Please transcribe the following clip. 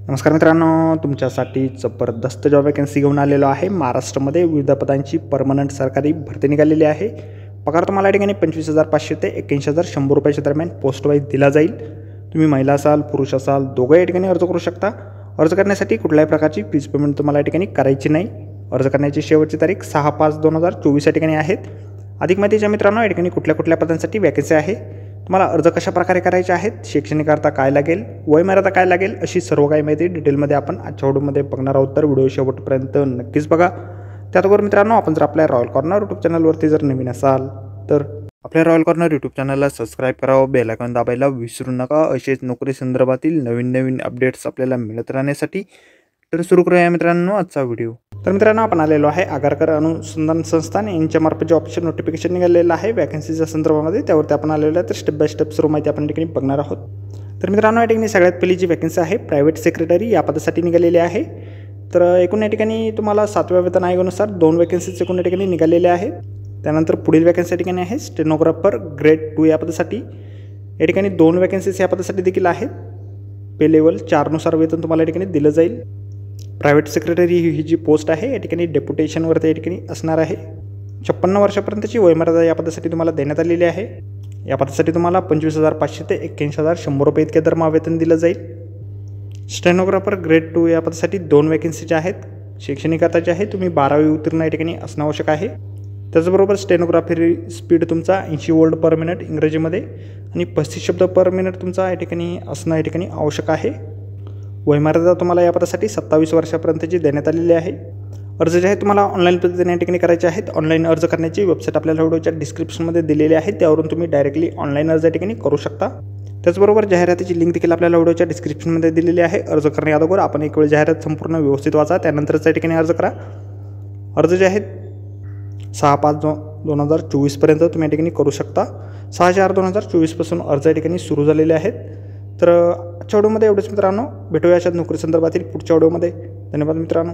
नमस्कार मित्रांनो, तुमच्यासाठी जबरदस्त जॉब वॅकन्सी घेऊन आलेलो आहे। महाराष्ट्रामध्ये विविध पदांची परमनंट सरकारी भरती निघालेली आहे। पगार तुम्हाला या ठिकाणी 25,500 ते 81,100 रुपयाच्या दरम्यान पोस्ट वाईज दिला जाईल। तुम्ही महिला असाल पुरुष असाल दोघे या ठिकाणी अर्ज करू शकता। अर्ज करण्यासाठी कुठल्याही प्रकारची फीस पेमेंट तुम्हाला या ठिकाणी करायची नाही। अर्ज करण्याची शेवटची तारीख 6/5/2024 या ठिकाणी आहे। अधिक माहितीच्या मित्रांनो, या ठिकाणी कुठल्या पदांसाठी वॅकन्सी आहे, तुम्हाला अर्ज कशा प्रकारे करायचे आहेत, शैक्षणिक अर्हता काय लागेल, वयमर्यादा काय लागेल, अशी सर्व काही माहिती डिटेलमध्ये आपण आजच्या व्हिडिओमध्ये बघणार आहोत। तर व्हिडिओ शेवटपर्यंत नक्कीच बघा। त्याचबरोबर मित्रांनो, आपण जर आपल्या रॉयल कॉर्नर यूट्यूब चॅनलवरती जर नवीन असाल तर आपल्या रॉयल कॉर्नर यूट्यूब चॅनलला सबस्क्राईब करावं, बेल आयकॉन दाबायला विसरू नका। असेच नोकरी संदर्भातील नवीन अपडेट्स आपल्याला मिळत राहण्यासाठी। तर सुरू करूया मित्रांनो आजचा व्हिडिओ। तर मित्रांनो, आपण आलेलो आहे आगारकर अनुसंधान संस्थान यांच्यामार्फत जे ऑप्शन नोटिफिकेशन निघालेलं आहे वॅकन्सीच्या संदर्भामध्ये, त्यावरती आपण आलेलो आहे। तर स्टेप बाय स्टेप सर्व माहिती आपण ठिकाणी बघणार आहोत। तर मित्रांनो, या ठिकाणी सगळ्यात पहिली जी वॅकन्सी आहे प्रायव्हेट सेक्रेटरी या पदासाठी निघालेली आहे। तर एकूण या ठिकाणी तुम्हाला 7व्या वेतन आयोगानुसार 2 वॅकन्सीज एकूण या ठिकाणी निघालेल्या आहेत। त्यानंतर पुढील वॅकन्सी या ठिकाणी आहे स्टेनोग्राफर ग्रेड 2 या पदासाठी। या ठिकाणी 2 वॅकन्सीज या पदासाठी देखील आहेत। पे लेवल 4 नुसार वेतन तुम्हाला या ठिकाणी दिलं जाईल। प्रायव्हेट सेक्रेटरी ही जी पोस्ट आहे या ठिकाणी डेप्युटेशनवरती या ठिकाणी असणार आहे। 56 वर्षापर्यंतची वयमर्यादा या पदासाठी तुम्हाला देण्यात आलेली आहे। या पदासाठी तुम्हाला 25,500 ते 81,100 रुपये इतके दरमहा वेतन दिलं जाईल। स्टेनोग्राफर ग्रेड 2 या पदासाठी 2 वॅकन्सी ज्या आहेत, शैक्षणिक अर्हता जी आहे तुम्ही 12वी उत्तीर्ण या ठिकाणी असणं आवश्यक आहे। त्याचबरोबर स्टेनोग्राफी स्पीड तुमचा 80 वर्ड पर मिनिट इंग्रजीमध्ये आणि 35 शब्द पर मिनिट तुमचा या ठिकाणी असणं या ठिकाणी आवश्यक आहे। वयमर्यादा तुम्हाला या पदासाठी 27 वर्षापर्यंतची देण्यात आलेली आहे। अर्ज जे आहे तुम्हाला ऑनलाईन पद्धतीने या ठिकाणी करायचे आहेत। ऑनलाईन अर्ज करण्याची वेबसाईट आपल्याला व्हिडिओच्या डिस्क्रिप्शनमध्ये दिलेली आहे, त्यावरून तुम्ही डायरेक्टली ऑनलाईन अर्ज या ठिकाणी करू शकता। त्याचबरोबर जाहिरातीची लिंक देखील आपल्याला व्हिडिओच्या डिस्क्रिप्शनमध्ये दिलेली आहे। अर्ज करण्याअगोदर आपण एक वेळ जाहिरात संपूर्ण व्यवस्थित वाचा, त्यानंतरच या ठिकाणी अर्ज करा। अर्ज जे आहेत 6/5/2024 पर्यंत तुम्ही या ठिकाणी करू शकता। 6/4/2024 पासून अर्ज या ठिकाणी सुरू झालेले आहेत। तर आजच्या व्हिडिओमध्ये एवढंच मित्रांनो, भेटूया अशाच नोकरी संदर्भातील पुढच्या व्हिडिओमध्ये। धन्यवाद मित्रांनो।